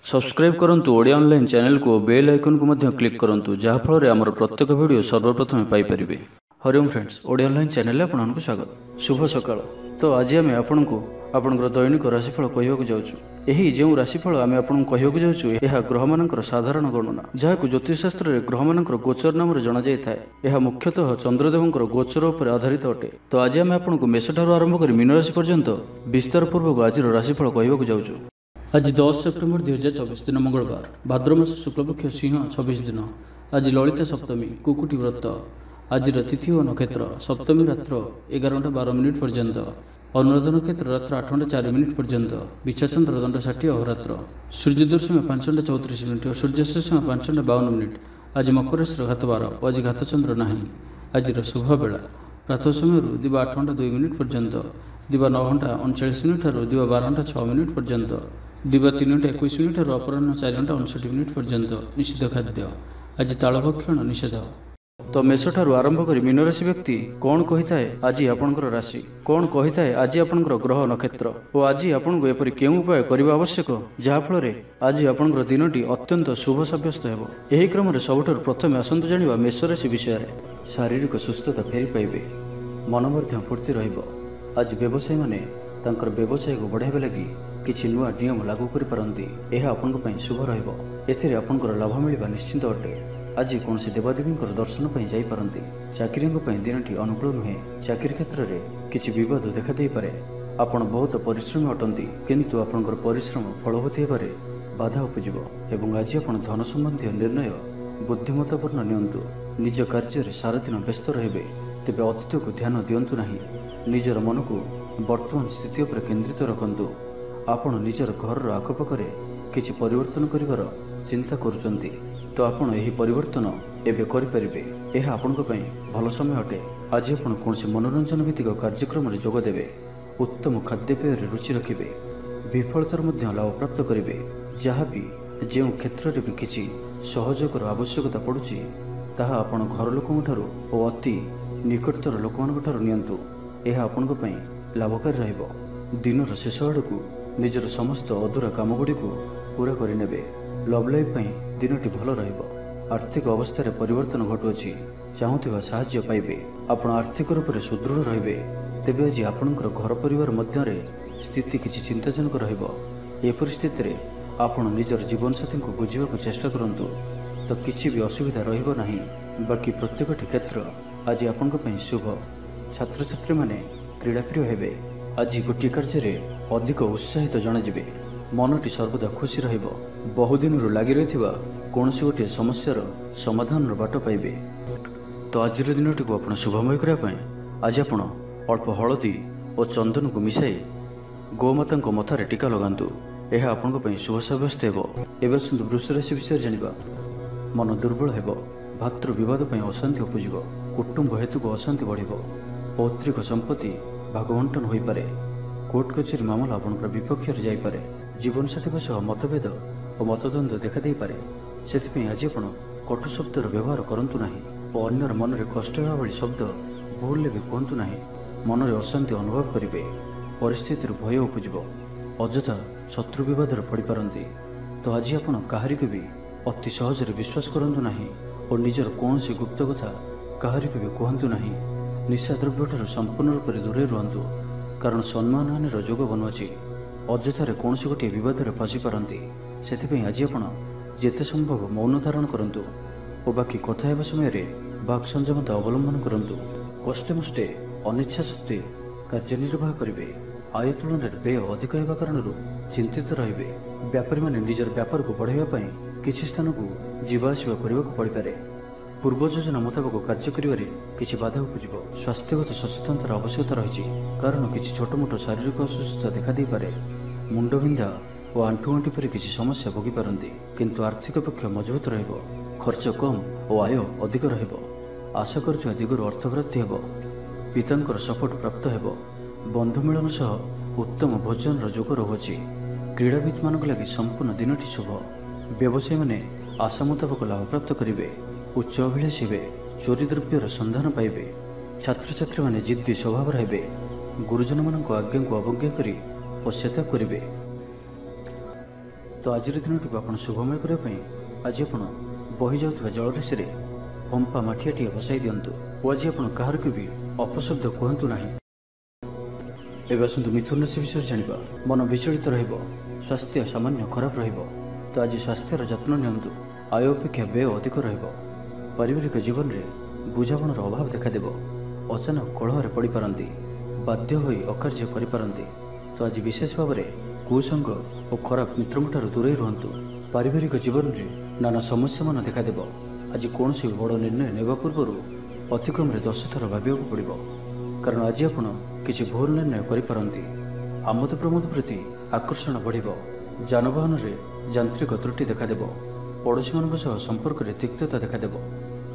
Subscribe करंतु Odia online channel को bell icon को मध्य क्लिक करंतु जहाँ फल आमर प्रत्येक वीडियो सर्वप्रथम Piper. Hariom friends, Odia online channel आपको स्वागत। शुभ सकाळ। तो आज आम आपको आपंकर दैनिक राशिफल कहवाक जाऊँ। यही जो राशिफल आम आपको कहवाक जाऊँ यह ग्रह मानकर साधारण गणना जहाँ ज्योतिषशास्त्र में ग्रह मानकर गोचर नाम जना जाए। यह मुख्यतः चंद्रदेवंकर गोचर उपर आधारित अटे। तो आज आम आपको मेष ठारू आरंभ कर मीन राशि पर्यंत विस्तार पूर्वक आज राशिफल कहवाक जाऊँ। आज 10 सेप्टेम्बर 2024 दिन मंगलवार, भाद्रमास शुक्लपक्ष सिंह 26 दिन। आज ललिता सप्तमी कुकुटी व्रत। आज तिथि और नक्षत्र सप्तमी रात्र 11:12 पर्यंत, अनुराधा नक्षत्र रात्र 8:04 पर्यंत, विच्छाचंद्र दंड 60 अहोरात्र, सूर्यदर्शन 5:34 और सूर्यास्त 5:52। आज मकर राशि घातवार और आज घातचंद्र ना। आज शुभ बेला प्रातः समय दिवा 8:02 पर्यंत, दिवा 9:39 और दिवा 12:06 पर्यंत, दिवा 3:21 और अपराह्न 4:59 पर्यंत। निषिद्ध खाद्य आज तालभक्षण निषेध। तो मेष ठारू आरंभ कर मीन राशि व्यक्ति कौन कही है आज आपंकर राशि कौन कही है आज आपंकर ग्रह नक्षत्र और आज आपको एपरी केउं उपाय करने आवश्यक जहाँफल आज आपंकर दिनटी अत्यंत शुभ सब्यस्त हो। यही क्रम सबुठ प्रथम आसतु जाना मेष राशि विषय। शारीरिक सुस्थता फेरी पाइबे, मन फूर्ति रहिबो। आज व्यवसायी माने तांकर व्यवसाय को बढ़ाइबा लगी किछि नुआ नियम लागू करि पारंती। यह आपनक पई शुभ रहिबो। एथिरे आपनकर लाभ मिलिबा निश्चित अटे। आज कौन से देवादेवींकर दर्शन पई जाई पारंती। चाकरींक पई दिनटी अनुकूल नुहे। चाकरी क्षेत्र में किछि विवाद देखा देई पारे। आपण बहुत परिश्रमी अटंती किंतु आपनकर परिश्रम फलवती हेबारे बाधा उपजिबो एवं आज आपण धन संबंधी निर्णय बुद्धिमत्तापूर्ण नियंतु। निज कार्य सारा दिन व्यस्त रहिबे, तेबे अतीत को ध्यान दियंतु नाही। निजर मन को वर्तमान स्थिति उपर केंद्रित रखंतु। आपण निजर घर आखपाखे किछि परिवर्तन करिवार चिंता करुचंती तो आपण एही परिवर्तन एबे करि परिबे। एहा आपनक पई भल समय अटे। आज आपण कोनसे मनोरंजन भित्तिक कार्यक्रम रे जोग देबे, उत्तम खाद्यपेय रे रुचि रखिबे, विफलतार मध्य लाभ प्राप्त करिबे। जहाँ भी जो क्षेत्र रे भी किछि सहयोगर आवश्यकता पड़ुछि ताहा आपण घर लोकन ठारू ओ अति निकटतर लोकन ठारू नियंतु। एहा आपनक पई लाभकारी रहइबो। दिनर शेष आड़कू निजर समस्त अधूरा कामगुड़ी को पूरा करें। लव लाइफ पई दिनटी भल रहिबो। आर्थिक अवस्था रे परिवर्तन घटुअछि, चाहूथिबा साहाय्य पाइबे। आपण आर्थिक रूप से सुदृढ़ रहिबे। तेबे आज आपणकर घर परिवार मध्य रे स्थिति किछि चिंताजनक रहिबो। ए परिस्थिति रे आपण निजर जीवनसाथी को बुझिबा को चेष्टा करंतु तो किछि भी असुविधा रहिबो नाही। बाकी प्रत्येकटी क्षेत्र आज आपणक पई शुभ। छात्र छात्री माने क्रीड़ाप्रिय हेबे। आज गोटे कार्य अधिक उत्साहित जनाଯିबे। मनटी सर्वदा खुशी रहिबो। बहुदिन लगी रही कौन गोटे समस्यार समाधान बाट पाइबे। तो आज दिनटी को आप शुभमय करने आज आप अल्प हलदी और चंदन को मिसाई गोमाता मथार टीका लगातु। यह आपण शुभ सब्यस्त हो। एवं आसतु वृष राशि विषय जाना। मन दुर्बल हो, भातृ बद अशांति उपजिब, कुटुंब हेतु को अशांति बढ़, पौत्रिक संपत्ति भागवंटन हो पारे, कोर्ट कचेरी मामला आपंकर विपक्ष जापे, जीवनसाथी सह मतभेद और मतद्वंद देखा दे पारे। से आज आप कटु शब्दर व्यवहार करूँ ना और अन्यर मन में कष्ट भाई शब्द भूल भी कहतु ना। मन में अशांति अनुभव करेंगे, परिस्थिति भय उपजिब, अଯଥା शत्रु विवाद पड़ पारती। तो आज आप कहारी भी अति सहजरे विश्वास करूँ ना और निजर कौन गुप्त कथा कहारी भी कहतु ना। निशा द्रव्य संपूर्ण रूप से दूरे रुहतु, कारण सम्मान हानिर जोग बनुअछि। अଯଥାରେ कौन गोटे बद फसी पारती। से आज आप जेते संभव मौन धारण करंतु और बाकी कथा हेबा समय बाक संयमता अवलंबन करंतु। कष्टे मष्टे अनिच्छा सत्वे कार्यनिर्वाह करेंगे। आय तुलन में व्यय अधिक होगा कारण चिंतित रहिबे। व्यापारी माने निजर व्यापार को बढ़ाइबा किसी स्थान को जीवाआसिबा करने को पड़ पारे। पूर्व योजना मुताबक कार्य करिवारे किछि बाधा उपजिबो। स्वास्थ्यगत सचेतनतार आवश्यकता रही, कारण किछि छोटमोट शारीरिक असुस्थता देखा दे पारे। मुंड विंधा और आंठुआंठी पर किछि समस्या भोगी पारंती, किंतु आर्थिक पक्ष मजबूत रहिबो। खर्च कम और आय अधिक रहिबो। आशा करुवा दिगरु अर्थप्राप्ति हेबो। पितांकर सपोर्ट प्राप्त हेबो। बंधु मिलन सह उत्तम भोजन जोग रहुछि। क्रीड़ाविद मान लगी संपूर्ण दिनटी शुभ। व्यवसायी माने आशा मुताबक लाभ प्राप्त करेंगे। उच्च अभिलाषी हे, चोरी द्रव्यर संधान पाइबे। छात्र छात्री माने जिद्दी स्वभाव रहिबे। गुरुजन मान आज्ञा को अवज्ञा करी पश्चाताप करेंगे। तो आज दिनटी आप शुभमय करने आज आप बही जाऊा जलराशि पंपा माठियाटी बसाई दिंतु और आज आप कहार को भी अपशब्द कहतु ना। एवं आसतु मिथुन राशि विषय जाना मन विचलित स्वास्थ्य सामान्य खराब तो आज स्वास्थ्यर जत्न नियंतु आय अपेक्षा व्यय अधिक पारिवारिक जीवन में बुझामणार अभाव देखादेव अचानक कलह पड़ पारती बाध्य होई अकार्य करिपारंती तो आज विशेष भाव में कुसंग और खराब मित्रंठार दूरे रुहतु पारिवारिक जीवन में नाना समस्या मान देखादेव आज कौन सी बड़ निर्णय नेबा पूर्व अति कम 10 थर भाविया पड़ो कारण आज आपण किसी भूल निर्णय करिपारंती आमोद प्रमोद प्रति आकर्षण बढ़िबो जानवाहन में यांत्रिक त्रुटि देखादेव पड़ोशी मान संपर्क में तिक्तता देखादेव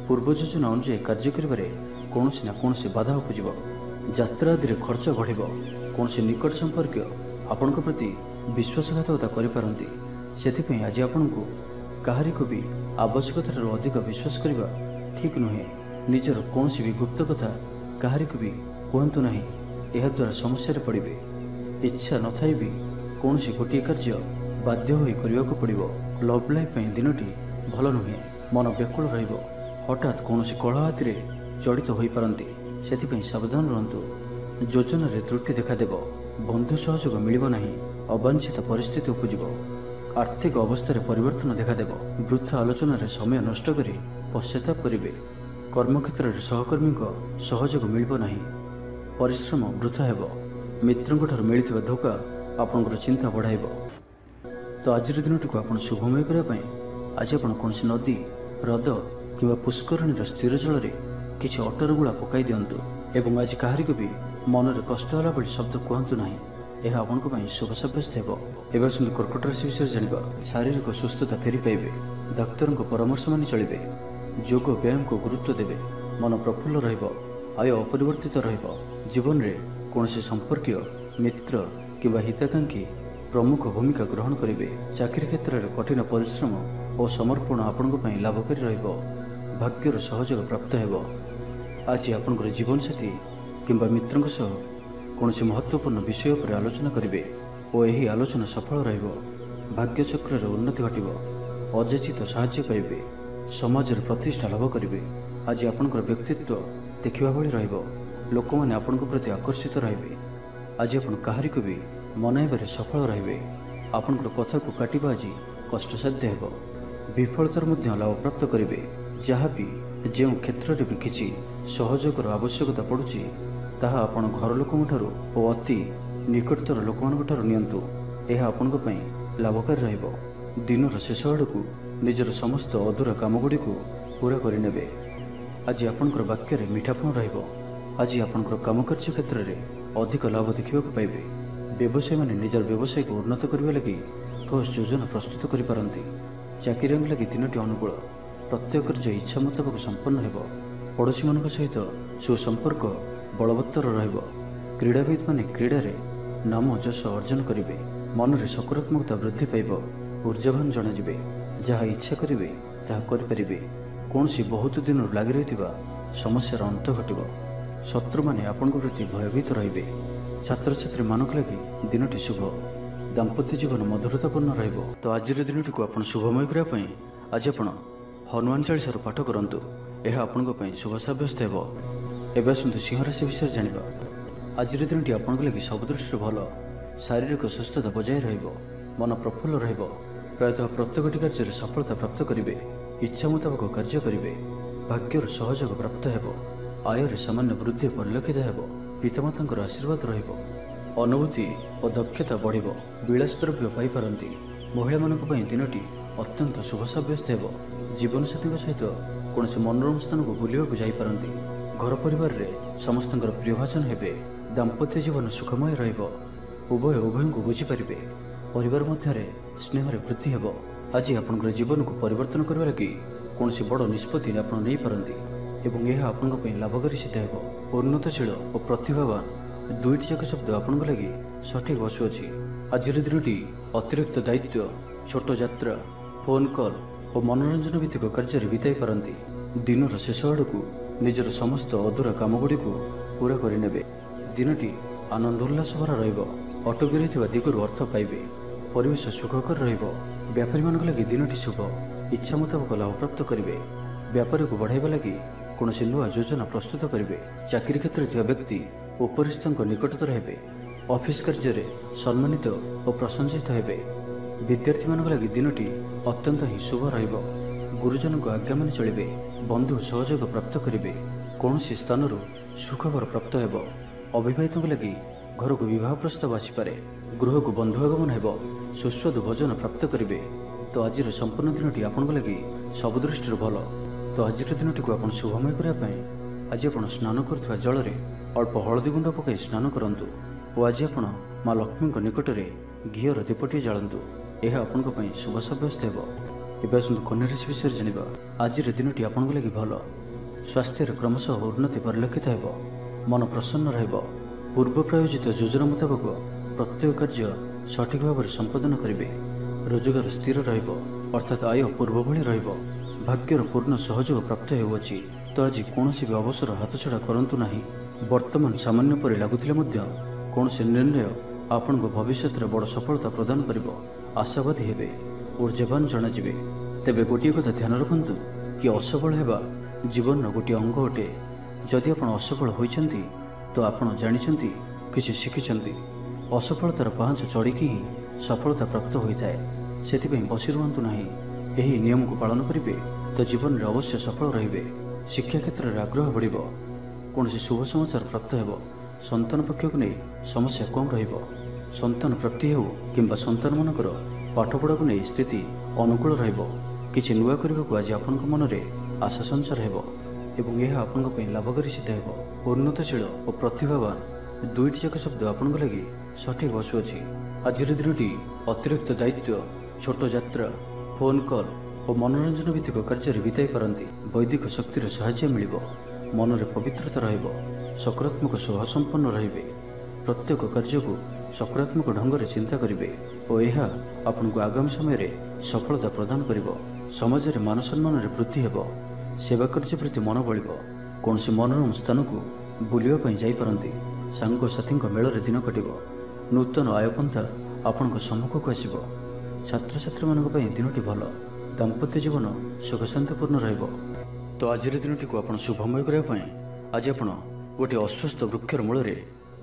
पूर्व योजना अनुଯାयी कार्य करिबारे कौनसी ना कौनसी बाधा उपजिबो यात्रा आदि खर्च बढ़िबो कौनसी निकट संपर्क आपण प्रति विश्वासघातकता करिपारंती सेथिपई आज आपनकु काहारी को भी आवश्यकतार अधिक विश्वास करबा ठीक नुहे निजर कौनसी भी गुप्त कथा काहारी को भी कहतु ना यह द्वारा समस्या पड़े इच्छा न थाई भी कौनसी गोटे कार्य बाध्य होई करने को पड़ो लव लाइफ दिनटी भल नुहे मन व्याकुल रहिबो हठात कौनसी कलह आदि जड़ित हो पारती से सावधान रुहतु योजन त्रुटि देखादेव बंधु सहयोग मिलिब नहीं अवांछित परिस्थिति उपजिब आर्थिक अवस्था परिवर्तन देखादेव वृथा आलोचन समय नष्ट कर पश्चाताप करेंगे कर्मक्षेत्र में सहकर्मी सहयोग मिलिब नहीं परिश्रम वृथा हेब मित्रों मिलता धोखा आपंकर चिंता बढ़ाइब तो आज दिनटी को आप शुभमय करने आज आप कौन नदी ह्रद कि पुष्करणी स्थिर जल में किसी अटर गुड़ा पकई दिंतु एवं आज काहारी को भी मन में कष्ट होला भली शब्द कहतु ना यह आपण शुभ सब्यस्त हो। कर्कट राशि विषय जाना शारीरिक सुस्थता फेरी पाइबे डाक्तर परामर्श मानि चलिबे योग व्यायाम को गुरुत्व देवे मन प्रफुल्ल आय अपरिवर्तित जीवन में कौन संपर्कीय मित्र कि हिताकांक्षी प्रमुख भूमिका ग्रहण करेंगे चाकरी क्षेत्र में कठिन परिश्रम और समर्पण आपण लाभकारी भाग्यर सहयोग प्राप्त हो। आज आपंकर जीवन साथी किंबा मित्रों सह कौन महत्वपूर्ण विषय पर आलोचना करेंगे और यही आलोचना सफल भाग्य चक्र उन्नति घटो अजाचित साहाय्य पाइबे समाज प्रतिष्ठा लाभ करेंगे आज आपंकर व्यक्तित्व देखा भाई लोक मैंने आपण प्रति आकर्षित रहे आज आप काहारी को भी मनाइबारे सफल रहे आपंकर कथा को काटिबा आज कष्टसाध्य हो विफलतार लाभ प्राप्त करेंगे जहाँ भी जो क्षेत्र में भी किसी सहयोगर आवश्यकता पड़ुछि ताहा आपण घर लोकों और अति निकटतर लोक नियंतु यह आपण लाभकारी रहिबो दिनर शेष आड़क निजर समस्त अधूरा कामगुड़ी को पूरा करने आज आपंकर वाक्य मीठापण रहिबो आज आपंकर कामकार्य क्षेत्र में अधिक लाभ देखा पाइबे व्यवसायी माने निजर व्यवसाय को उन्नत करने लगी ठोस योजना प्रस्तुत करिपारंती चाकरी लगी दिनटी अनुकूल प्रत्येक कार्य इच्छा मुताबक संपन्न हो पड़ोशी मान सहित सुसंपर्क बलवत्तर रहिबो क्रीड़ाविद माने क्रीड़ा नाम जश अर्जन करेंगे मन में सकारात्मकता वृद्धि पाइब ऊर्जावान जनाजिबे जहाँ इच्छा करेंगे ताहा करिपारिबे कौन सी बहुत दिन लगी रही समस्यार अंत घटो शत्रु मैंने आपण प्रति भयभीत रे छात्र छात्री मानक लगी दिनटी शुभ दाम्पत्य जीवन मधुरतापूर्ण रहिबो तो आज दिनटी को आप शुभमय करने आज आप हनुमान चालीसा पाठ करूँ यह आपण शुभ सब्यस्त हो। एवं आसतु सिंह राशि विषय जाना आज दिनटी आपण लगी सब दृष्टि भल शारीरिक सुस्थता बजाय मन प्रफुल्ल प्रायतः प्रत्येक कार्य सफलता प्राप्त करेंगे इच्छा मुताबक कार्य करेंगे भाग्यर सहयोग प्राप्त हो आय सामान्य वृद्धि परिलक्षित हो पितामाता आशीर्वाद अनुभूति और दक्षता बढ़ो विलास द्रव्य पाइपारती महिला मानी दिनटी अत्यंत शुभ सब्यस्त हो जीवन साथी सहित कौन मनोरम स्थान को बुलवाक जापारती घर परिवार में समस्त प्रियभाजन हे दाम्पत्य जीवन सुखमय उभय उभय को बुझीपारे परिवार मध्य स्नेह वृद्धि हो आज आप जीवन को परिवर्तन करने लगी कौन बड़ निष्पत्ति आप नहीं पारती एवं यह आपण लाभकारी सिद्ध हो उन्नतशील और प्रतिभावान दुईटी जाक शब्द आपण लगी सठिक बसुअछि आज दिनटी अतिरिक्त दायित्व छोट यात्रा फोन कॉल और मनोरंजन भित्तिक कार्य बिताई पारती दिनर शेष आड़क निजर समस्त अधूरा कामगुड़ी को पूरा करने दिनटी आनंद उल्लास भरा अटकी रही दिगरू अर्थ पाइबे ପରିବେଶ ସୁଖକର ରହିବ। ବେପାରୀମାନଙ୍କ ଲାଗି ଦିନଟି ଶୁଭ। ଇଚ୍ଛା ମୁତାବକ ଲାଭ ପ୍ରାପ୍ତ କରିବେ। ବ୍ୟାପାରକୁ ବଢ଼ାଇବା ଲାଗି କୌଣସି ନୂଆ ଯୋଜନା ପ୍ରସ୍ତୁତ କରିବେ। ଚାକିରି କ୍ଷେତ୍ରରେ ଥିବା ବ୍ୟକ୍ତି ଉପରିସ୍ଥଙ୍କ ନିକଟତର ହେବେ। ଅଫିସ କାର୍ଯ୍ୟରେ ସମ୍ମାନିତ ଓ ପ୍ରଶଂସିତ ହେବେ। ବିଦ୍ୟାର୍ଥୀମାନଙ୍କ ଲାଗି ଦିନଟି ଅତ୍ୟନ୍ତ ହିଁ ଶୁଭ ରହିବ। ଗୁରୁଜନଙ୍କ ଆଜ୍ଞା ମାନି ଚଳିବେ। ବନ୍ଧୁ ସହଯୋଗ ପ୍ରାପ୍ତ କରିବେ। କୌଣସି ସ୍ଥାନରୁ ସୁଖବର ପ୍ରାପ୍ତ ହେବ। ଅବିବାହିତଙ୍କ ଲାଗି ଘରକୁ ବିବାହ ପ୍ରସ୍ତାବ ଆସିପାରେ। ଗୃହକୁ ବନ୍ଧୁ ଆଗମନ ହେବ। ସୁସ୍ୱାଦୁ ଭୋଜନ ପ୍ରାପ୍ତ କରିବେ। ତ ଆଜିର ସମ୍ପୂର୍ଣ୍ଣ ଦିନଟି ଆପଣଙ୍କ ଲାଗି ସବୁ ଦୃଷ୍ଟିରୁ ଭଲ। ତ ଆଜିର ଦିନଟିକୁ ଆପଣ ଶୁଭମୟ କରିବା ପାଇଁ ଆଜି ଆପଣ ସ୍ନାନ କରୁଥିବା ଜଳରେ ଅଳ୍ପ ହଳଦୀ ଗୁଣ୍ଡ ପକାଇ ସ୍ନାନ କରନ୍ତୁ ଓ ଆଜି ଆପଣ ମା ଲକ୍ଷ୍ମୀଙ୍କ ନିକଟରେ ଘିଅର ଦୀପଟିଏ ଜାଳନ୍ତୁ। ଏହା ଆପଣଙ୍କ ପାଇଁ ଶୁଭ ସାବ୍ୟସ୍ତ ହେବ। ଏବେ ଆସନ୍ତୁ କନ୍ୟା ରାଶି ବିଷୟରେ ଜାଣିବା। ଆଜିର ଦିନଟି ଆପଣଙ୍କ ଲାଗି ଭଲ। ସ୍ୱାସ୍ଥ୍ୟରେ କ୍ରମଶଃ ଉନ୍ନତି ପରିଲକ୍ଷିତ ହେବ। ମନ ପ୍ରସନ୍ନ ରହିବ। ପୂର୍ବ ପ୍ରାୟୋଜିତ ଯୋଜନା ମୁତାବକ ପ୍ରତ୍ୟେକ କାର୍ଯ୍ୟ ସଠିକ୍ ଭାବରେ ସମ୍ପାଦନ କରିବେ। ରୋଜଗାର ସ୍ଥିର ରହିବ, ଅର୍ଥାତ୍ ଆୟ ପୂର୍ବ ଭଳି ରହିବ। ଭାଗ୍ୟର ପୂର୍ଣ୍ଣ ସହଯୋଗ ପ୍ରାପ୍ତ ହେଉଅଛି। ତ ଆଜି କୌଣସି ବି ଅବସର ହାତଛଡ଼ା କରନ୍ତୁ ନାହିଁ। ବର୍ତ୍ତମାନ ସାମାନ୍ୟ ପରି ଲାଗୁଥିଲେ ମଧ୍ୟ କୌଣସି ନିର୍ଣ୍ଣୟ ଆପଣଙ୍କ ଭବିଷ୍ୟତରେ ବଡ଼ ସଫଳତା ପ୍ରଦାନ କରିବ। ଆଶାବାଦୀ ହେବେ, ଊର୍ଜ୍ଜାବାନ ଜଣାଯିବେ। ତେବେ ଗୋଟିଏ କଥା ଧ୍ୟାନ ରଖନ୍ତୁ କି ଅସଫଳ ହେବା ଜୀବନର ଗୋଟିଏ ଅଙ୍ଗ ଅଟେ। ଯଦି ଆପଣ ଅସଫଳ ହୋଇଛନ୍ତି ତ ଆପଣ ଜାଣିଛନ୍ତି, କିଛି ଶିଖିଛନ୍ତି। ଅସଫଳତାର ପାହାଚ ଚଢ଼ିକି ହିଁ ସଫଳତା ପ୍ରାପ୍ତ ହୋଇଥାଏ। ସେଥିପାଇଁ ବସି ରୁହନ୍ତୁ ନାହିଁ। ଏହି ନିୟମକୁ ପାଳନ କରିବେ ତ ଜୀବନରେ ଅବଶ୍ୟ ସଫଳ ରହିବେ। ଶିକ୍ଷା କ୍ଷେତ୍ରରେ ଆଗ୍ରହ ବଢ଼ିବ। କୌଣସି ଶୁଭ ସମାଚାର ପ୍ରାପ୍ତ ହେବ। ସନ୍ତାନ ପକ୍ଷକୁ ନେଇ ସମସ୍ୟା କମ୍ ରହିବ। ସନ୍ତାନ ପ୍ରାପ୍ତି ହେଉ କିମ୍ବା ସନ୍ତାନମାନଙ୍କର ପାଠପଢ଼ାକୁ ନେଇ ସ୍ଥିତି ଅନୁକୂଳ ରହିବ। କିଛି ନୂଆ କରିବାକୁ ଆଜି ଆପଣଙ୍କ ମନରେ ଆଶା ସଞ୍ଚାର ହେବ ଏବଂ ଏହା ଆପଣଙ୍କ ପାଇଁ ଲାଭକାରୀ ସିଦ୍ଧ ହେବ। ଉନ୍ନତଶୀଳ ଓ ପ୍ରତିଭାବାନ ଦୁଇଟି ଯାକ ଶବ୍ଦ ଆପଣଙ୍କ ଲାଗି ସଠିକ୍ ବସୁଅଛି। ଆଜିର ଦିନଟି ଅତିରିକ୍ତ ଦାୟିତ୍ୱ, ଛୋଟ ଯାତ୍ରା, ଫୋନ୍ କଲ୍ ଓ ମନୋରଞ୍ଜନ ଭିତ୍ତିକ କାର୍ଯ୍ୟରେ ବିତାଇ ପାରନ୍ତି। ବୈଦିକ ଶକ୍ତିର ସାହାଯ୍ୟ ମିଳିବ। ମନରେ ପବିତ୍ରତା ରହିବ। ସକାରାତ୍ମକ ସ୍ୱଭାବ ସମ୍ପନ୍ନ ରହିବେ। ପ୍ରତ୍ୟେକ କାର୍ଯ୍ୟକୁ ସକାରାତ୍ମକ ଢଙ୍ଗରେ ଚିନ୍ତା କରିବେ ଓ ଏହା ଆପଣଙ୍କୁ ଆଗାମୀ ସମୟରେ ସଫଳତା ପ୍ରଦାନ କରିବ। ସମାଜରେ ମାନ ସମ୍ମାନରେ ବୃଦ୍ଧି ହେବ। ସେବା କାର୍ଯ୍ୟ ପ୍ରତି ମନ ବଳିବ। କୌଣସି ମନୋରମ ସ୍ଥାନକୁ ବୁଲିବା ପାଇଁ ଯାଇପାରନ୍ତି। ସାଙ୍ଗସାଥୀଙ୍କ ମେଳରେ ଦିନ କଟିବ। ନୂତନ ଆୟପନ୍ଥା ଆପଣଙ୍କ ସମ୍ମୁଖକୁ ଆସିବ। ଛାତ୍ରଛାତ୍ରୀମାନଙ୍କ ପାଇଁ ଦିନଟି ଭଲ। ଦାମ୍ପତ୍ୟ ଜୀବନ ସୁଖଶାନ୍ତିପୂର୍ଣ୍ଣ ରହିବ। ତ ଆଜିର ଦିନଟିକୁ ଆପଣ ଶୁଭମୟ କରିବା ପାଇଁ ଆଜି ଆପଣ ଗୋଟିଏ ଅଶ୍ୱସ୍ଥ ବୃକ୍ଷର ମୂଳରେ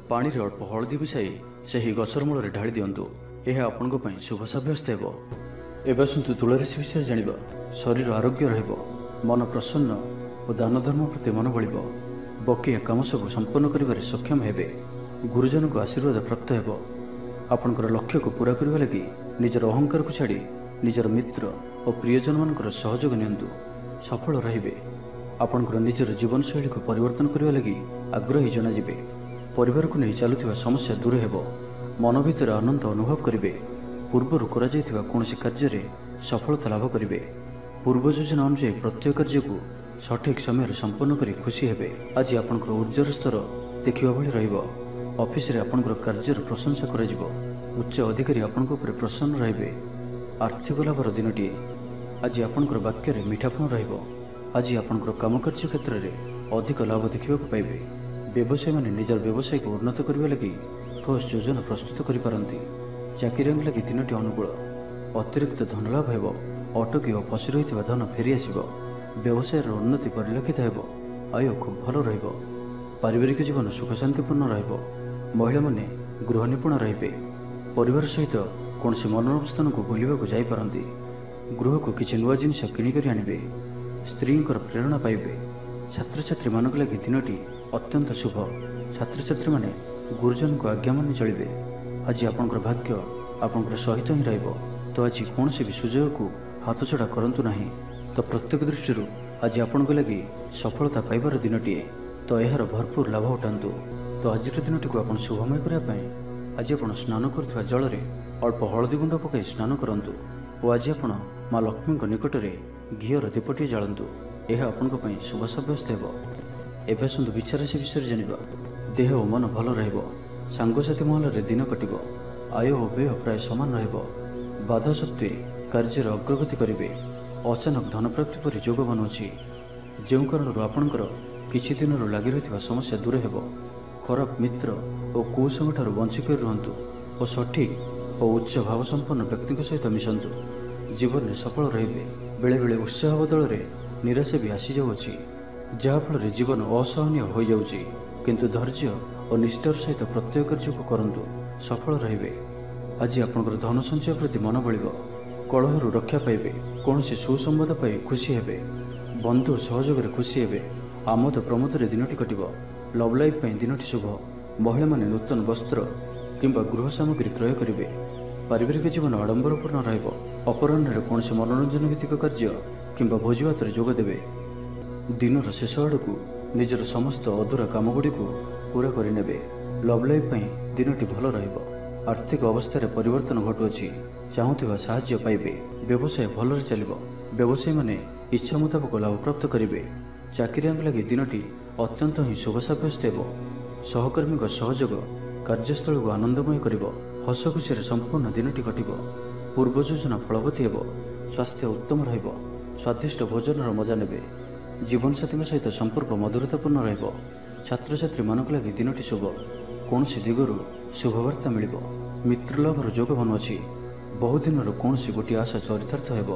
ପାଣିରେ ଅଳ୍ପ ହଳଦୀ ମିଶାଇ ସେହି ଗଛର ମୂଳରେ ଢାଳି ଦିଅନ୍ତୁ। ଏହା ଆପଣଙ୍କ ପାଇଁ ଶୁଭ ସାବ୍ୟସ୍ତ ହେବ। ଏବେ ଆସନ୍ତୁ ତୁଳା ରାଶି ବିଷୟରେ ଜାଣିବା। ଶରୀର ଆରୋଗ୍ୟ ରହିବ। ମନ ପ୍ରସନ୍ନ ଓ ଦାନ ଧର୍ମ ପ୍ରତି ମନ ବଳିବ। ବକେୟା କାମ ସବୁ ସମ୍ପନ୍ନ କରିବାରେ ସକ୍ଷମ ହେବେ। ଗୁରୁଜନଙ୍କ ଆଶୀର୍ବାଦ ପ୍ରାପ୍ତ ହେବ। ଆପଣଙ୍କର ଲକ୍ଷ୍ୟକୁ ପୂରା କରିବା ଲାଗି ନିଜର ଅହଙ୍କାରକୁ ଛାଡ଼ି ନିଜର ମିତ୍ର ଓ ପ୍ରିୟଜନମାନଙ୍କର ସହଯୋଗ ନିଅନ୍ତୁ। ସଫଳ ରହିବେ। ଆପଣଙ୍କର ନିଜର ଜୀବନଶୈଳୀକୁ ପରିବର୍ତ୍ତନ କରିବା ଲାଗି ଆଗ୍ରହୀ ଜଣାଯିବେ। ପରିବାରକୁ ନେଇ ଚାଲୁଥିବା ସମସ୍ୟା ଦୂର ହେବ। ମନ ଭିତରେ ଆନନ୍ଦ ଅନୁଭବ କରିବେ। ପୂର୍ବରୁ କରାଯାଇଥିବା କୌଣସି କାର୍ଯ୍ୟରେ ସଫଳତା ଲାଭ କରିବେ। ପୂର୍ବ ଯୋଜନା ଅନୁଯାୟୀ ପ୍ରତ୍ୟେକ କାର୍ଯ୍ୟକୁ ସଠିକ୍ ସମୟରେ ସମ୍ପନ୍ନ କରି ଖୁସି ହେବେ। ଆଜି ଆପଣଙ୍କର ଉର୍ଜ୍ଜାର ସ୍ତର ଦେଖିବା ଭଳି ରହିବ। ଅଫିସରେ ଆପଣଙ୍କର କାର୍ଯ୍ୟର ପ୍ରଶଂସା କରାଯିବ। ଉଚ୍ଚ ଅଧିକାରୀ ଆପଣଙ୍କ ଉପରେ ପ୍ରସନ୍ନ ରହିବେ। ଆର୍ଥିକ ଲାଭର ଦିନଟିଏ। ଆଜି ଆପଣଙ୍କର ବାକ୍ୟରେ ମିଠାପଣ ରହିବ। ଆଜି ଆପଣଙ୍କର କାମକାର୍ଯ୍ୟ କ୍ଷେତ୍ରରେ ଅଧିକ ଲାଭ ଦେଖିବାକୁ ପାଇବେ। ବ୍ୟବସାୟୀମାନେ ନିଜର ବ୍ୟବସାୟକୁ ଉନ୍ନତ କରିବା ଲାଗି ଠୋସ୍ ଯୋଜନା ପ୍ରସ୍ତୁତ କରିପାରନ୍ତି। ଚାକିରିଆଙ୍କ ଲାଗି ଦିନଟି ଅନୁକୂଳ। ଅତିରିକ୍ତ ଧନଲାଭ ହେବ। ଅଟକି ଓ ଫସି ରହିଥିବା ଧନ ଫେରିଆସିବ। ବ୍ୟବସାୟର ଉନ୍ନତି ପରିଲକ୍ଷିତ ହେବ। ଆୟ ଖୁବ୍ ଭଲ ରହିବ। ପାରିବାରିକ ଜୀବନ ସୁଖଶାନ୍ତିପୂର୍ଣ୍ଣ ରହିବ। ମହିଳାମାନେ ଗୃହ ନିପୁଣ ରହିବେ। ପରିବାର ସହିତ କୌଣସି ମନୋରମ ସ୍ଥାନକୁ ବୁଲିବାକୁ ଯାଇପାରନ୍ତି। ଗୃହକୁ କିଛି ନୂଆ ଜିନିଷ କିଣିକରି ଆଣିବେ। ସ୍ତ୍ରୀଙ୍କର ପ୍ରେରଣା ପାଇବେ। ଛାତ୍ରଛାତ୍ରୀମାନଙ୍କ ଲାଗି ଦିନଟି ଅତ୍ୟନ୍ତ ଶୁଭ। ଛାତ୍ରଛାତ୍ରୀମାନେ ଗୁରୁଜନଙ୍କ ଆଜ୍ଞା ମାନି ଚଳିବେ। ଆଜି ଆପଣଙ୍କର ଭାଗ୍ୟ ଆପଣଙ୍କର ସହିତ ହିଁ ରହିବ। ତ ଆଜି କୌଣସି ବି ସୁଯୋଗକୁ ହାତଛଡ଼ା କରନ୍ତୁ ନାହିଁ। ତ ପ୍ରତ୍ୟେକ ଦୃଷ୍ଟିରୁ ଆଜି ଆପଣଙ୍କ ଲାଗି ସଫଳତା ପାଇବାର ଦିନଟିଏ। ତ ଏହାର ଭରପୁର ଲାଭ ଉଠାନ୍ତୁ। ତ ଆଜିର ଦିନଟିକୁ ଆପଣ ଶୁଭମୟ କରିବା ପାଇଁ ଆଜି ଆପଣ ସ୍ନାନ କରୁଥିବା ଜଳରେ ଅଳ୍ପ ହଳଦୀ ଗୁଣ୍ଡ ପକାଇ ସ୍ନାନ କରନ୍ତୁ ଓ ଆଜି ଆପଣ ମା ଲକ୍ଷ୍ମୀଙ୍କ ନିକଟରେ ଘିଅର ଦୀପଟିଏ ଜାଳନ୍ତୁ। ଏହା ଆପଣଙ୍କ ପାଇଁ ଶୁଭ ସାବ୍ୟସ୍ତ ହେବ। ଏବେ ଆସନ୍ତୁ ବିଛା ରାଶି ବିଷୟରେ ଜାଣିବା। ଦେହ ଓ ମନ ଭଲ ରହିବ। ସାଙ୍ଗସାଥୀ ମହଲରେ ଦିନ କଟିବ। ଆୟ ଓ ବ୍ୟୟ ପ୍ରାୟ ସମାନ ରହିବ। ବାଧା ସତ୍ତ୍ୱେ କାର୍ଯ୍ୟରେ ଅଗ୍ରଗତି କରିବେ। ଅଚାନକ ଧନପ୍ରାପ୍ତି ପରି ଯୋଗ ବନୁଅଛି। ଯେଉଁ କାରଣରୁ ଆପଣଙ୍କର କିଛି ଦିନରୁ ଲାଗି ରହିଥିବା ସମସ୍ୟା ଦୂର ହେବ। ଖରାପ ମିତ୍ର ଓ କୁସଙ୍ଗଠାରୁ ବଞ୍ଚିକରି ରୁହନ୍ତୁ ଓ ସଠିକ୍ ଓ ଉଚ୍ଚ ଭାବସମ୍ପନ୍ନ ବ୍ୟକ୍ତିଙ୍କ ସହିତ ମିଶନ୍ତୁ। ଜୀବନରେ ସଫଳ ରହିବେ। ବେଳେବେଳେ ଉତ୍ସାହ ବଦଳରେ ନିରାଶା ବି ଆସିଯାଉଅଛି, ଯାହାଫଳରେ ଜୀବନ ଅସହନୀୟ ହୋଇଯାଉଛି। କିନ୍ତୁ ଧୈର୍ଯ୍ୟ ଓ ନିଷ୍ଠାର ସହିତ ପ୍ରତ୍ୟେକ କାର୍ଯ୍ୟକୁ କରନ୍ତୁ, ସଫଳ ରହିବେ। ଆଜି ଆପଣଙ୍କର ଧନ ସଞ୍ଚୟ ପ୍ରତି ମନ ବଳିବ। କଳହରୁ ରକ୍ଷା ପାଇବେ। କୌଣସି ସୁସମ୍ବାଦ ପାଇ ଖୁସି ହେବେ। ବନ୍ଧୁ ସହଯୋଗରେ ଖୁସି ହେବେ। ଆମୋଦ ପ୍ରମୋଦରେ ଦିନଟି କଟିବ। ଲଭ୍ ଲାଇଫ୍ ପାଇଁ ଦିନଟି ଶୁଭ। ମହିଳାମାନେ ନୂତନ ବସ୍ତ୍ର କିମ୍ବା ଗୃହ ସାମଗ୍ରୀ କ୍ରୟ କରିବେ। ପାରିବାରିକ ଜୀବନ ଆଡ଼ମ୍ବରପୂର୍ଣ୍ଣ ରହିବ। ଅପରାହ୍ନରେ କୌଣସି ମନୋରଞ୍ଜନ ଭିତ୍ତିକ କାର୍ଯ୍ୟ କିମ୍ବା ଭୋଜିଭାତରେ ଯୋଗ ଦେବେ। ଦିନର ଶେଷ ଆଡ଼କୁ ନିଜର ସମସ୍ତ ଅଧୁରା କାମଗୁଡ଼ିକୁ ପୂରା କରିନେବେ। ଲଭ୍ ଲାଇଫ୍ ପାଇଁ ଦିନଟି ଭଲ ରହିବ। ଆର୍ଥିକ ଅବସ୍ଥାରେ ପରିବର୍ତ୍ତନ ଘଟୁଅଛି। ଚାହୁଁଥିବା ସାହାଯ୍ୟ ପାଇବେ। ବ୍ୟବସାୟ ଭଲରେ ଚାଲିବ। ବ୍ୟବସାୟୀମାନେ ଇଚ୍ଛା ମୁତାବକ ଲାଭପ୍ରାପ୍ତ କରିବେ। ଚାକିରିଆଙ୍କ ଲାଗି ଦିନଟି ଅତ୍ୟନ୍ତ ହିଁ ଶୁଭ ସାବ୍ୟସ୍ତ ହେବ। ସହକର୍ମୀଙ୍କ ସହଯୋଗ କାର୍ଯ୍ୟସ୍ଥଳକୁ ଆନନ୍ଦମୟ କରିବ। ହସ ଖୁସିରେ ସମ୍ପୂର୍ଣ୍ଣ ଦିନଟି କଟିବ। ପୂର୍ବ ଯୋଜନା ଫଳବତୀ ହେବ। ସ୍ୱାସ୍ଥ୍ୟ ଉତ୍ତମ ରହିବ। ସ୍ୱାଦିଷ୍ଟ ଭୋଜନର ମଜା ନେବେ। ଜୀବନସାଥୀଙ୍କ ସହିତ ସମ୍ପର୍କ ମଧୁରତାପୂର୍ଣ୍ଣ ରହିବ। ଛାତ୍ରଛାତ୍ରୀମାନଙ୍କ ଲାଗି ଦିନଟି ଶୁଭ। କୌଣସି ଦିଗରୁ ଶୁଭବାର୍ତ୍ତା ମିଳିବ। ମିତ୍ରଲାଭର ଯୋଗ ବନୁଅଛି। ବହୁଦିନର କୌଣସି ଗୋଟିଏ ଆଶା ଚରିତାର୍ଥ ହେବ।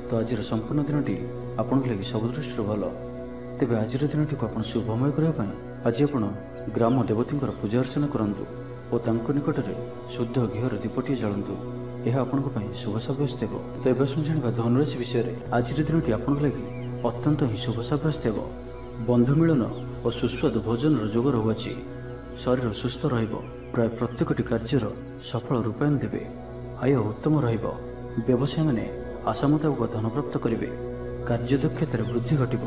ତ ଆଜିର ସମ୍ପୂର୍ଣ୍ଣ ଦିନଟି ଆପଣଙ୍କ ଲାଗି ସବୁ ଦୃଷ୍ଟିରୁ ଭଲ। ତେବେ ଆଜିର ଦିନଟିକୁ ଆପଣ ଶୁଭମୟ କରିବା ପାଇଁ ଆଜି ଆପଣ ଗ୍ରାମ ଦେବତୀଙ୍କର ପୂଜା ଅର୍ଚ୍ଚନା କରନ୍ତୁ ଓ ତାଙ୍କ ନିକଟରେ ଶୁଦ୍ଧ ଘିଅର ଦୀପଟିଏ ଜାଳନ୍ତୁ। ଏହା ଆପଣଙ୍କ ପାଇଁ ଶୁଭ ସାବ୍ୟସ୍ତ ହେବ। ତ ଏବେ ଶୁଣି ଜାଣିବା ଧନୁରାଶି ବିଷୟରେ। ଆଜିର ଦିନଟି ଆପଣଙ୍କ ଲାଗି ଅତ୍ୟନ୍ତ ହିଁ ଶୁଭ ସାବ୍ୟସ୍ତ ହେବ। ବନ୍ଧୁ ମିଳନ ଓ ସୁସ୍ୱାଦୁ ଭୋଜନର ଯୋଗ ରହୁଅଛି। ଶରୀର ସୁସ୍ଥ ରହିବ। ପ୍ରାୟ ପ୍ରତ୍ୟେକଟି କାର୍ଯ୍ୟର ସଫଳ ରୂପାୟନ ଦେବେ। ଆୟ ଉତ୍ତମ ରହିବ। ବ୍ୟବସାୟୀମାନେ ଆଶା ମୁତାବକ ଧନପ୍ରାପ୍ତ କରିବେ। କାର୍ଯ୍ୟଦକ୍ଷତାରେ ବୃଦ୍ଧି ଘଟିବ।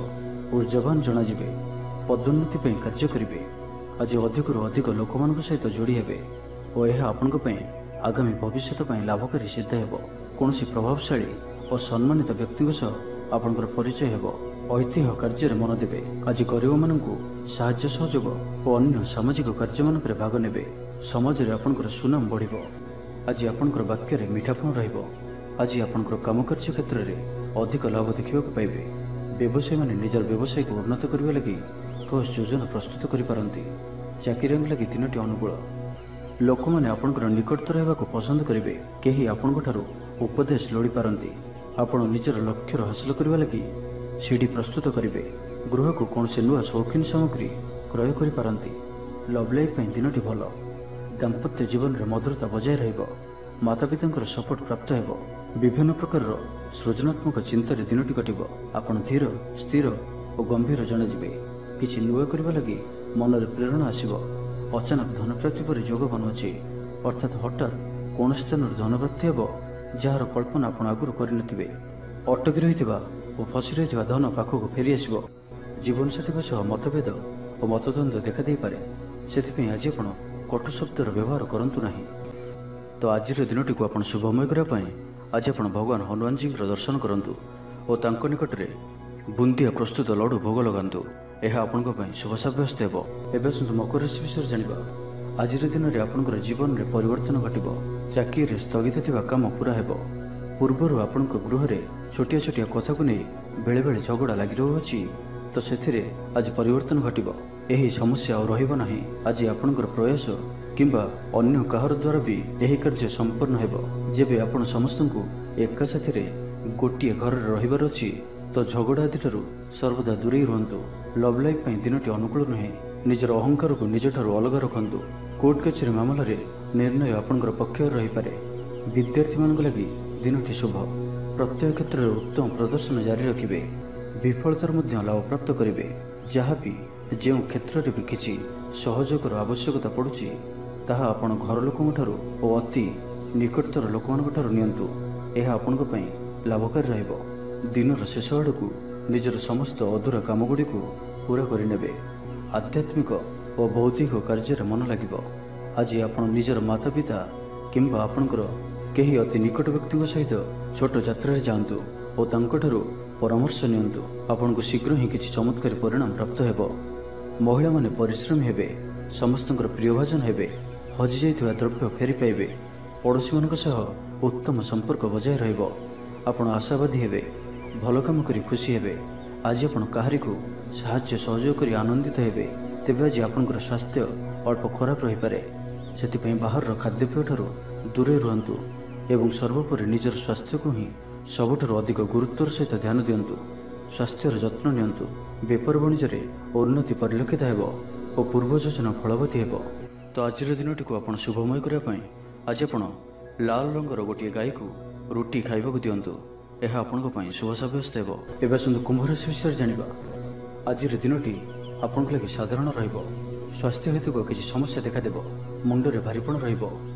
ଊର୍ଜ୍ଜାବାନ ଜଣାଯିବେ। ପଦୋନ୍ନତି ପାଇଁ କାର୍ଯ୍ୟ କରିବେ। ଆଜି ଅଧିକରୁ ଅଧିକ ଲୋକମାନଙ୍କ ସହିତ ଯୋଡ଼ି ହେବେ ଓ ଏହା ଆପଣଙ୍କ ପାଇଁ ଆଗାମୀ ଭବିଷ୍ୟତ ପାଇଁ ଲାଭକାରୀ ସିଦ୍ଧ ହେବ। କୌଣସି ପ୍ରଭାବଶାଳୀ ଓ ସମ୍ମାନିତ ବ୍ୟକ୍ତିଙ୍କ ସହ ଆପଣଙ୍କର ପରିଚୟ ହେବ। ଐତିହ୍ୟ କାର୍ଯ୍ୟରେ ମନ ଦେବେ। ଆଜି ଗରିବମାନଙ୍କୁ ସାହାଯ୍ୟ ସହଯୋଗ ଓ ଅନ୍ୟ ସାମାଜିକ କାର୍ଯ୍ୟମାନଙ୍କରେ ଭାଗ ନେବେ। ସମାଜରେ ଆପଣଙ୍କର ସୁନାମ ବଢ଼ିବ। ଆଜି ଆପଣଙ୍କର ବାକ୍ୟରେ ମିଠାପଣ ରହିବ। ଆଜି ଆପଣଙ୍କର କାମକାର୍ଯ୍ୟ କ୍ଷେତ୍ରରେ ଅଧିକ ଲାଭ ଦେଖିବାକୁ ପାଇବେ। ବ୍ୟବସାୟୀମାନେ ନିଜର ବ୍ୟବସାୟକୁ ଉନ୍ନତ କରିବା ଲାଗି ଠୋସ୍ ଯୋଜନା ପ୍ରସ୍ତୁତ କରିପାରନ୍ତି। ଚାକିରିଆଙ୍କ ଲାଗି ଦିନଟି ଅନୁକୂଳ। ଲୋକମାନେ ଆପଣଙ୍କର ନିକଟତର ହେବାକୁ ପସନ୍ଦ କରିବେ। କେହି ଆପଣଙ୍କଠାରୁ ଉପଦେଶ ଲୋଡ଼ିପାରନ୍ତି। ଆପଣ ନିଜର ଲକ୍ଷ୍ୟର ହାସଲ କରିବା ଲାଗି ସିଡ଼ି ପ୍ରସ୍ତୁତ କରିବେ। ଗୃହକୁ କୌଣସି ନୂଆ ସୌଖିନ ସାମଗ୍ରୀ କ୍ରୟ କରିପାରନ୍ତି। ଲଭ୍ ଲାଇଫ୍ ପାଇଁ ଦିନଟି ଭଲ। ଦାମ୍ପତ୍ୟ ଜୀବନରେ ମଧୁରତା ବଜାୟ ରହିବ। ମାତାପିତାଙ୍କର ସପୋର୍ଟ ପ୍ରାପ୍ତ ହେବ। ବିଭିନ୍ନ ପ୍ରକାରର ସୃଜନାତ୍ମକ ଚିନ୍ତାରେ ଦିନଟି କଟିବ। ଆପଣ ଧୀର, ସ୍ଥିର ଓ ଗମ୍ଭୀର ଜଣାଯିବେ। କିଛି ନୂଆ କରିବା ଲାଗି ମନରେ ପ୍ରେରଣା ଆସିବ। ଅଚାନକ ଧନପ୍ରାପ୍ତି ପରି ଯୋଗ ବନୁଅଛି। ଅର୍ଥାତ୍ ହଠାତ୍ କୌଣସି ସ୍ଥାନରୁ ଧନପ୍ରାପ୍ତି ହେବ ଯାହାର କଳ୍ପନା ଆପଣ ଆଗରୁ କରିନଥିବେ। ଅଟକି ରହିଥିବା ଓ ଫସି ରହିଥିବା ଧନ ପାଖକୁ ଫେରିଆସିବ। ଜୀବନସାଥୀଙ୍କ ସହ ମତଭେଦ ଓ ମତଦ୍ୱନ୍ଦ୍ୱ ଦେଖାଦେଇପାରେ। ସେଥିପାଇଁ ଆଜି ଆପଣ କଟୁ ଶବ୍ଦର ବ୍ୟବହାର କରନ୍ତୁ ନାହିଁ। ତ ଆଜିର ଦିନଟିକୁ ଆପଣ ଶୁଭମୟ କରିବା ପାଇଁ ଆଜି ଆପଣ ଭଗବାନ ହନୁମାନଜୀଙ୍କର ଦର୍ଶନ କରନ୍ତୁ ଓ ତାଙ୍କ ନିକଟରେ ବୁନ୍ଦିଆ ପ୍ରସ୍ତୁତ ଲଡ଼ୁ ଭୋଗ ଲଗାନ୍ତୁ। ଏହା ଆପଣଙ୍କ ପାଇଁ ଶୁଭ ସାବ୍ୟସ୍ତ ହେବ। ଏବେ ଆସନ୍ତୁ ମକର ରାଶି ବିଷୟରେ ଜାଣିବା। ଆଜିର ଦିନରେ ଆପଣଙ୍କର ଜୀବନରେ ପରିବର୍ତ୍ତନ ଘଟିବ। ଚାକିରିରେ ସ୍ଥଗିତ ଥିବା କାମ ପୂରା ହେବ। ପୂର୍ବରୁ ଆପଣଙ୍କ ଗୃହରେ ଛୋଟିଆ ଛୋଟିଆ କଥାକୁ ନେଇ ବେଳେବେଳେ ଝଗଡ଼ା ଲାଗି ରହୁଅଛି, ତ ସେଥିରେ ଆଜି ପରିବର୍ତ୍ତନ ଘଟିବ। ଏହି ସମସ୍ୟା ଆଉ ରହିବ ନାହିଁ। ଆଜି ଆପଣଙ୍କର ପ୍ରୟାସ କିମ୍ବା ଅନ୍ୟ କାହାର ଦ୍ୱାରା ବି ଏହି କାର୍ଯ୍ୟ ସମ୍ପନ୍ନ ହେବ। ଯେବେ ଆପଣ ସମସ୍ତଙ୍କୁ ଏକା ସାଥିରେ ଗୋଟିଏ ଘରରେ ରହିବାର ଅଛି, ତ ଝଗଡ଼ା ଆଦିଠାରୁ ସର୍ବଦା ଦୂରେଇ ରୁହନ୍ତୁ। ଲଭ୍ ଲାଇଫ୍ ପାଇଁ ଦିନଟି ଅନୁକୂଳ ନୁହେଁ। ନିଜର ଅହଙ୍କାରକୁ ନିଜଠାରୁ ଅଲଗା ରଖନ୍ତୁ। କୋର୍ଟ କଚେରୀ ମାମଲାରେ ନିର୍ଣ୍ଣୟ ଆପଣଙ୍କର ପକ୍ଷରେ ରହିପାରେ। ବିଦ୍ୟାର୍ଥୀମାନଙ୍କ ଲାଗି ଦିନଟି ଶୁଭ। ପ୍ରତ୍ୟେକ କ୍ଷେତ୍ରରେ ଉତ୍ତମ ପ୍ରଦର୍ଶନ ଜାରି ରଖିବେ। ବିଫଳତାର ମଧ୍ୟ ଲାଭପ୍ରାପ୍ତ କରିବେ। ଯାହା ବି ଯେଉଁ କ୍ଷେତ୍ରରେ ବି କିଛି ସହଯୋଗର ଆବଶ୍ୟକତା ପଡ଼ୁଛି, ତାହା ଆପଣ ଘର ଲୋକଙ୍କଠାରୁ ଓ ଅତି ନିକଟତର ଲୋକମାନଙ୍କ ଠାରୁ ନିଅନ୍ତୁ। ଏହା ଆପଣଙ୍କ ପାଇଁ ଲାଭକାରୀ ରହିବ। ଦିନର ଶେଷ ଆଡ଼କୁ ନିଜର ସମସ୍ତ ଅଧୁରା କାମଗୁଡ଼ିକୁ ପୂରା କରିନେବେ। ଆଧ୍ୟାତ୍ମିକ ଓ ଭୌତିକ କାର୍ଯ୍ୟରେ ମନ ଲାଗିବ। ଆଜି ଆପଣ ନିଜର ମାତାପିତା କିମ୍ବା ଆପଣଙ୍କର କେହି ଅତି ନିକଟ ବ୍ୟକ୍ତିଙ୍କ ସହିତ ଛୋଟ ଯାତ୍ରାରେ ଯାଆନ୍ତୁ ଓ ତାଙ୍କଠାରୁ ପରାମର୍ଶ ନିଅନ୍ତୁ। ଆପଣଙ୍କୁ ଶୀଘ୍ର ହିଁ କିଛି ଚମତ୍କାରୀ ପରିଣାମ ପ୍ରାପ୍ତ ହେବ। ମହିଳାମାନେ ପରିଶ୍ରମୀ ହେବେ। ସମସ୍ତଙ୍କର ପ୍ରିୟଭାଜନ ହେବେ। ହଜିଯାଇଥିବା ଦ୍ରବ୍ୟ ଫେରି ପାଇବେ। ପଡ଼ୋଶୀମାନଙ୍କ ସହ ଉତ୍ତମ ସମ୍ପର୍କ ବଜାୟ ରହିବ। ଆପଣ ଆଶାବାଦୀ ହେବେ। ଭଲ କାମ କରି ଖୁସି ହେବେ। ଆଜି ଆପଣ କାହାରିକୁ ସାହାଯ୍ୟ ସହଯୋଗ କରି ଆନନ୍ଦିତ ହେବେ। ତେବେ ଆଜି ଆପଣଙ୍କର ସ୍ୱାସ୍ଥ୍ୟ ଅଳ୍ପ ଖରାପ ରହିପାରେ। ସେଥିପାଇଁ ବାହାରର ଖାଦ୍ୟପେୟଠାରୁ ଦୂରେଇ ରୁହନ୍ତୁ ଏବଂ ସର୍ବୋପରି ନିଜର ସ୍ୱାସ୍ଥ୍ୟକୁ ହିଁ ସବୁଠାରୁ ଅଧିକ ଗୁରୁତ୍ୱର ସହିତ ଧ୍ୟାନ ଦିଅନ୍ତୁ। ସ୍ୱାସ୍ଥ୍ୟର ଯତ୍ନ ନିଅନ୍ତୁ। ବେପାର ବାଣିଜ୍ୟରେ ଉନ୍ନତି ପରିଲକ୍ଷିତ ହେବ ଓ ପୂର୍ବ ଯୋଜନା ଫଳବତୀ ହେବ। ତ ଆଜିର ଦିନଟିକୁ ଆପଣ ଶୁଭମୟ କରିବା ପାଇଁ ଆଜି ଆପଣ ଲାଲ ରଙ୍ଗର ଗୋଟିଏ ଗାଈକୁ ରୁଟି ଖାଇବାକୁ ଦିଅନ୍ତୁ। ଏହା ଆପଣଙ୍କ ପାଇଁ ଶୁଭ ସାବ୍ୟସ୍ତ ହେବ। ଏବେ ଆସନ୍ତୁ କୁମ୍ଭ ରାଶି ବିଷୟରେ ଜାଣିବା। ଆଜିର ଦିନଟି ଆପଣଙ୍କ ଲାଗି ସାଧାରଣ ରହିବ। ସ୍ୱାସ୍ଥ୍ୟ ହେତୁକ କିଛି ସମସ୍ୟା ଦେଖାଦେବ। ମୁଣ୍ଡରେ ଭାରିପଣ ରହିବ।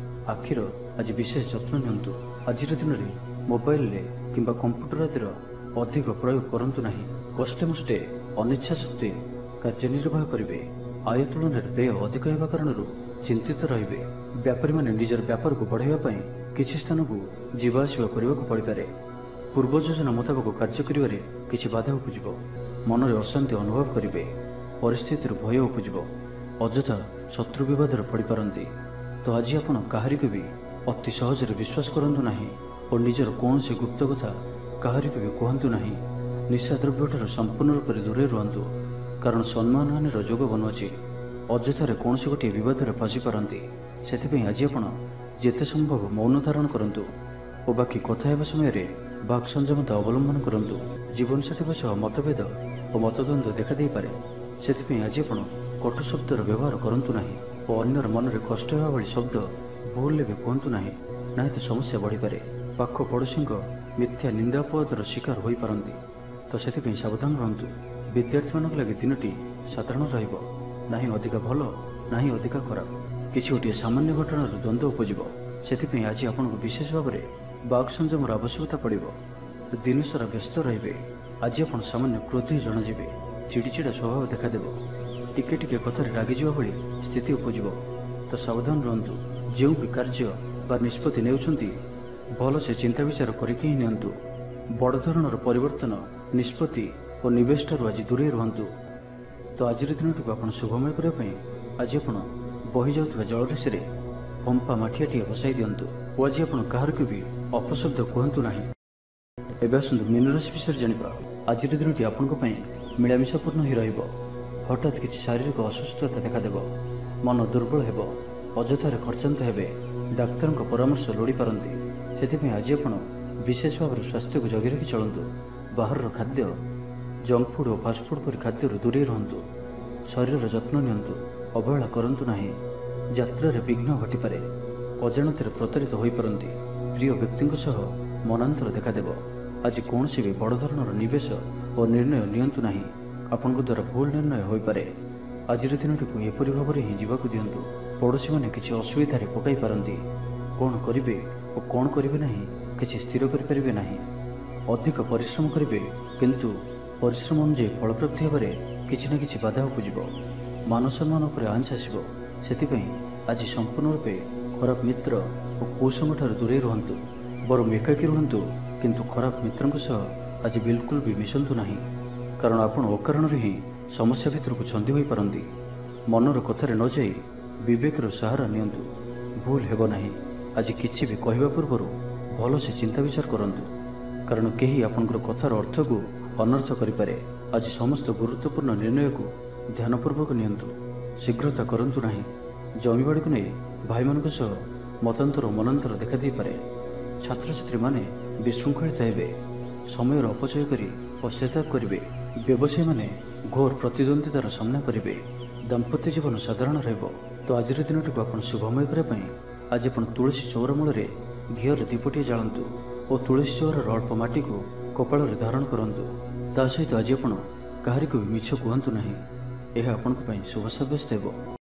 ଆଖିର ଆଜି ବିଶେଷ ଯତ୍ନ ନିଅନ୍ତୁ। ଆଜିର ଦିନରେ ମୋବାଇଲରେ କିମ୍ବା କମ୍ପ୍ୟୁଟର ଆଦିର ଅଧିକ ପ୍ରୟୋଗ କରନ୍ତୁ ନାହିଁ। କଷ୍ଟେମଷ୍ଟେ ଅନିଚ୍ଛା ସତ୍ତ୍ୱେ କାର୍ଯ୍ୟନିର୍ବାହ କରିବେ। ଆୟ ତୁଳନାରେ ବ୍ୟୟ ଅଧିକ ହେବା କାରଣରୁ ଚିନ୍ତିତ ରହିବେ। ବ୍ୟାପାରୀମାନେ ନିଜର ବ୍ୟାପାରକୁ ବଢ଼ାଇବା ପାଇଁ କିଛି ସ୍ଥାନକୁ ଯିବା ଆସିବା କରିବାକୁ ପଡ଼ିପାରେ। ପୂର୍ବ ଯୋଜନା ମୁତାବକ କାର୍ଯ୍ୟ କରିବାରେ କିଛି ବାଧା ଉପୁଜିବ। ମନରେ ଅଶାନ୍ତି ଅନୁଭବ କରିବେ। ପରିସ୍ଥିତିରୁ ଭୟ ଉପୁଜିବ। ଅଯଥା ଶତ୍ରୁ ବିବାଦରେ ପଡ଼ିପାରନ୍ତି। ତ ଆଜି ଆପଣ କାହାରିକୁ ବି ଅତି ସହଜରେ ବିଶ୍ୱାସ କରନ୍ତୁ ନାହିଁ ଓ ନିଜର କୌଣସି ଗୁପ୍ତ କଥା କାହାରିକୁ ବି କୁହନ୍ତୁ ନାହିଁ। ନିଶାଦ୍ରବ୍ୟଠାରୁ ସମ୍ପୂର୍ଣ୍ଣ ରୂପରେ ଦୂରେଇ ରୁହନ୍ତୁ, କାରଣ ସମ୍ମାନହାନିର ଯୋଗ ବନୁଅଛି। ଅଯଥାରେ କୌଣସି ଗୋଟିଏ ବିବାଦରେ ଫସିପାରନ୍ତି। ସେଥିପାଇଁ ଆଜି ଆପଣ ଯେତେ ସମ୍ଭବ ମୌନ ଧାରଣ କରନ୍ତୁ ଓ ବାକି କଥା ହେବା ସମୟରେ ବାକ୍ ସଂଯମତା ଅବଲମ୍ବନ କରନ୍ତୁ। ଜୀବନସାଥୀଙ୍କ ସହ ମତଭେଦ ଓ ମତଦ୍ୱନ୍ଦ୍ୱ ଦେଖାଦେଇପାରେ। ସେଥିପାଇଁ ଆଜି ଆପଣ କଟୁ ଶବ୍ଦର ବ୍ୟବହାର କରନ୍ତୁ ନାହିଁ ଓ ଅନ୍ୟର ମନରେ କଷ୍ଟ ହେବା ଭଳି ଶବ୍ଦ ଭୁଲରେ ବି କୁହନ୍ତୁ ନାହିଁ, ନାହିଁ ତ ସମସ୍ୟା ବଢ଼ିପାରେ। ପାଖ ପଡ଼ୋଶୀଙ୍କ ମିଥ୍ୟା ନିନ୍ଦାପଦର ଶିକାର ହୋଇପାରନ୍ତି। ତ ସେଥିପାଇଁ ସାବଧାନ ରୁହନ୍ତୁ। ବିଦ୍ୟାର୍ଥୀମାନଙ୍କ ଲାଗି ଦିନଟି ସାଧାରଣ ରହିବ। ନାହିଁ ଅଧିକା ଭଲ, ନାହିଁ ଅଧିକା ଖରାପ। କିଛି ଗୋଟିଏ ସାମାନ୍ୟ ଘଟଣାରୁ ଦ୍ୱନ୍ଦ୍ୱ ଉପୁଜିବ। ସେଥିପାଇଁ ଆଜି ଆପଣଙ୍କୁ ବିଶେଷ ଭାବରେ ବାକ୍ ସଂଯମର ଆବଶ୍ୟକତା ପଡ଼ିବ। ଦିନସାରା ବ୍ୟସ୍ତ ରହିବେ। ଆଜି ଆପଣ ସାମାନ୍ୟ କ୍ରୋଧୀ ଜଣାଯିବେ। ଚିଡ଼ିଚିଡ଼ା ସ୍ୱଭାବ ଦେଖାଦେବ। ଟିକେ ଟିକେ କଥାରେ ରାଗିଯିବା ଭଳି ସ୍ଥିତି ଉପୁଜିବ। ତ ସାବଧାନ ରୁହନ୍ତୁ। ଯେଉଁ ବି କାର୍ଯ୍ୟ ବା ନିଷ୍ପତ୍ତି ନେଉଛନ୍ତି ଭଲସେ ଚିନ୍ତା ବିଚାର କରିକି ହିଁ ନିଅନ୍ତୁ। ବଡ଼ ଧରଣର ପରିବର୍ତ୍ତନ, ନିଷ୍ପତ୍ତି ଓ ନିବେଶଠାରୁ ଆଜି ଦୂରେଇ ରୁହନ୍ତୁ। ତ ଆଜିର ଦିନଟିକୁ ଆପଣ ଶୁଭମୟ କରିବା ପାଇଁ ଆଜି ଆପଣ ବହି ଯାଉଥିବା ଜଳରାଶିରେ ପମ୍ପା ମାଠିଆଟିଏ ବସାଇ ଦିଅନ୍ତୁ ଓ ଆଜି ଆପଣ କାହାରିକୁ ବି ଅପଶବ୍ଦ କୁହନ୍ତୁ ନାହିଁ। ଏବେ ଆସନ୍ତୁ ମୀନ ରାଶି ବିଷୟରେ ଜାଣିବା। ଆଜିର ଦିନଟି ଆପଣଙ୍କ ପାଇଁ ମିଳାମିଶାପୂର୍ଣ୍ଣ ହିଁ ରହିବ। ହଠାତ୍ କିଛି ଶାରୀରିକ ଅସୁସ୍ଥତା ଦେଖାଦେବ। ମନ ଦୁର୍ବଳ ହେବ। ଅଯଥାରେ ଖର୍ଚ୍ଚାନ୍ତ ହେବେ। ଡାକ୍ତରଙ୍କ ପରାମର୍ଶ ଲୋଡ଼ିପାରନ୍ତି। ସେଥିପାଇଁ ଆଜି ଆପଣ ବିଶେଷ ଭାବରେ ସ୍ୱାସ୍ଥ୍ୟକୁ ଜଗି ରଖି ଚଳନ୍ତୁ। ବାହାରର ଖାଦ୍ୟ, ଜଙ୍କ ଫୁଡ୍ ଓ ଫାଷ୍ଟଫୁଡ୍ ପରି ଖାଦ୍ୟରୁ ଦୂରେଇ ରୁହନ୍ତୁ। ଶରୀରର ଯତ୍ନ ନିଅନ୍ତୁ। ଅବହେଳା କରନ୍ତୁ ନାହିଁ। ଯାତ୍ରାରେ ବିଘ୍ନ ଘଟିପାରେ। ଅଜାଣତରେ ପ୍ରତାରିତ ହୋଇପାରନ୍ତି। ପ୍ରିୟ ବ୍ୟକ୍ତିଙ୍କ ସହ ମନାନ୍ତର ଦେଖାଦେବ। ଆଜି କୌଣସି ବି ବଡ଼ ଧରଣର ନିବେଶ ଓ ନିର୍ଣ୍ଣୟ ନିଅନ୍ତୁ ନାହିଁ। ଆପଣଙ୍କ ଦ୍ୱାରା ଭୁଲ ନିର୍ଣ୍ଣୟ ହୋଇପାରେ। ଆଜିର ଦିନଟିକୁ ଏପରି ଭାବରେ ହିଁ ଯିବାକୁ ଦିଅନ୍ତୁ। ପଡ଼ୋଶୀମାନେ କିଛି ଅସୁବିଧାରେ ପକାଇ ପାରନ୍ତି। କ'ଣ କରିବେ ଓ କ'ଣ କରିବେ ନାହିଁ କିଛି ସ୍ଥିର କରିପାରିବେ ନାହିଁ। ଅଧିକ ପରିଶ୍ରମ କରିବେ, କିନ୍ତୁ ପରିଶ୍ରମ ଅନୁଯାୟୀ ଫଳପ୍ରାପ୍ତି ହେବାରେ କିଛି ନା କିଛି ବାଧା ଉପୁଜିବ। ମାନସମ୍ମାନ ଉପରେ ଆଞ୍ଚ ଆସିବ। ସେଥିପାଇଁ ଆଜି ସମ୍ପୂର୍ଣ୍ଣ ରୂପେ ଖରାପ ମିତ୍ର ଓ କୁସଙ୍ଗଠାରୁ ଦୂରେଇ ରୁହନ୍ତୁ। ବରଂ ଏକାକୀ ରୁହନ୍ତୁ, କିନ୍ତୁ ଖରାପ ମିତ୍ରଙ୍କ ସହ ଆଜି ବିଲକୁଲ ବି ମିଶନ୍ତୁ ନାହିଁ, କାରଣ ଆପଣ ଅକାରଣରେ ହିଁ ସମସ୍ୟା ଭିତରକୁ ଛନ୍ଦି ହୋଇପାରନ୍ତି। ମନର କଥାରେ ନ ଯାଇ ବିବେକର ସାହାରା ନିଅନ୍ତୁ। ଭୁଲ ହେବ ନାହିଁ। ଆଜି କିଛି ବି କହିବା ପୂର୍ବରୁ ଭଲସେ ଚିନ୍ତା ବିଚାର କରନ୍ତୁ, କାରଣ କେହି ଆପଣଙ୍କର କଥାର ଅର୍ଥକୁ ଅନର୍ଥ କରିପାରେ। ଆଜି ସମସ୍ତ ଗୁରୁତ୍ୱପୂର୍ଣ୍ଣ ନିର୍ଣ୍ଣୟକୁ ଧ୍ୟାନପୂର୍ବକ ନିଅନ୍ତୁ। ଶୀଘ୍ରତା କରନ୍ତୁ ନାହିଁ। ଜମିବାଡ଼ିକୁ ନେଇ ଭାଇମାନଙ୍କ ସହ ମତାନ୍ତର ଓ ମନାନ୍ତର ଦେଖାଦେଇପାରେ। ଛାତ୍ରଛାତ୍ରୀମାନେ ବିଶୃଙ୍ଖଳିତ ହେବେ। ସମୟର ଅପଚୟ କରି ପଶ୍ଚାତାପ କରିବେ। ବ୍ୟବସାୟୀମାନେ ଘୋର ପ୍ରତିଦ୍ୱନ୍ଦ୍ୱିତାର ସାମ୍ନା କରିବେ। ଦାମ୍ପତ୍ୟ ଜୀବନ ସାଧାରଣ ରହିବ। ତ ଆଜିର ଦିନଟିକୁ ଆପଣ ଶୁଭମୟ କରିବା ପାଇଁ ଆଜି ଆପଣ ତୁଳସୀ ଚଉରା ମୂଳରେ ଘିଅର ଦୀପଟିଏ ଜାଳନ୍ତୁ ଓ ତୁଳସୀ ଚଉରାର ଅଳ୍ପ ମାଟିକୁ କପାଳରେ ଧାରଣ କରନ୍ତୁ। ତା ସହିତ ଆଜି ଆପଣ କାହାରିକୁ ବି ମିଛ କୁହନ୍ତୁ ନାହିଁ। ଏହା ଆପଣଙ୍କ ପାଇଁ ଶୁଭ ସାବ୍ୟସ୍ତ ହେବ।